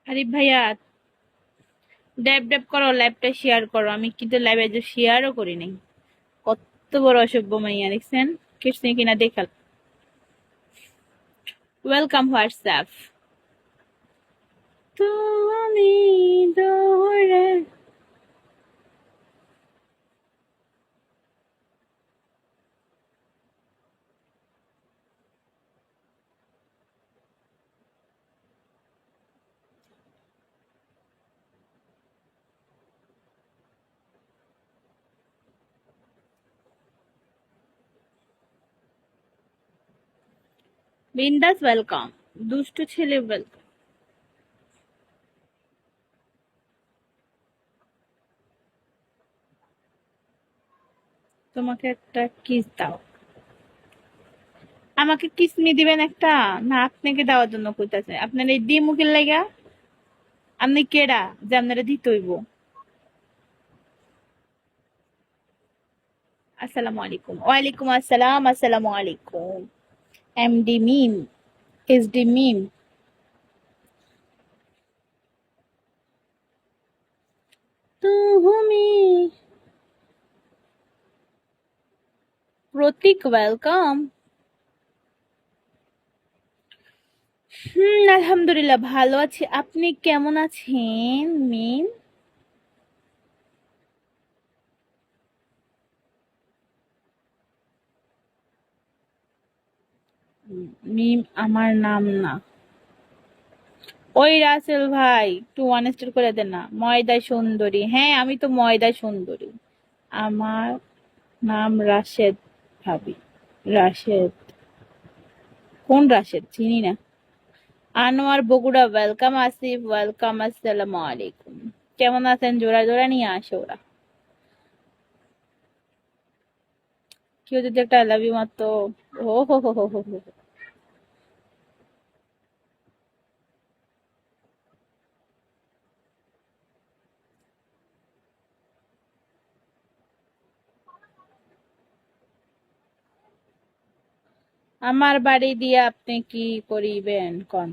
আরে ভাইয়া, ড্যাব ড্যাব করো, লাইভটা শেয়ার করো। আমি কিন্তু লাইভে যে শেয়ারও করি নাই। কত বড় অসভ্য মাইয়া দেখছেন, কিসনে কিনা দেখাল। Welcome WhatsApp. তো আমি দৌড়ে বিন্দাস ওয়েলকাম। দুষ্টু ছেলে ওয়েলকাম। তোমাকে একটা কিস দাও। আমাকে কিসমি দিবেন একটা? না আপনাকে দেওয়ার জন্য কইতাছে? আপনার এই দি মুখের লাগা? আপনি কেডা যে আপনারা দিতে হইব? আসসালামু আলাইকুম। ওয়ালাইকুম আসসালাম। আসসালামু আলাইকুম। এমডি মিম, এসডি মিম। তুমি প্রতীক ওয়েলকাম। আলহামদুলিল্লাহ ভালো আছি। আপনি কেমন আছেন মিম? মিম আমার নাম না। ওই রাসেল ভাই, একটু ওয়ান স্টার করে দেন না। ময়দা সুন্দরী, হ্যাঁ আমি তো ময়দা সুন্দরী। আমার নাম রাশেদ ভাবি। রাশেদ? কোন রাশেদ, চিনি না। আনোয়ার বগুড়া ওয়েলকাম। আসিফ ওয়েলকাম। আসসালামু আলাইকুম। কেমন আছেন? জোড়া জোড়া নিয়ে আসে ওরা। কেউ যদি একটা আই লাভ ইউ মারতো। ও হো হো হো হো হো। আমার বাড়ি দিয়ে আপনি কি করিবেন কন?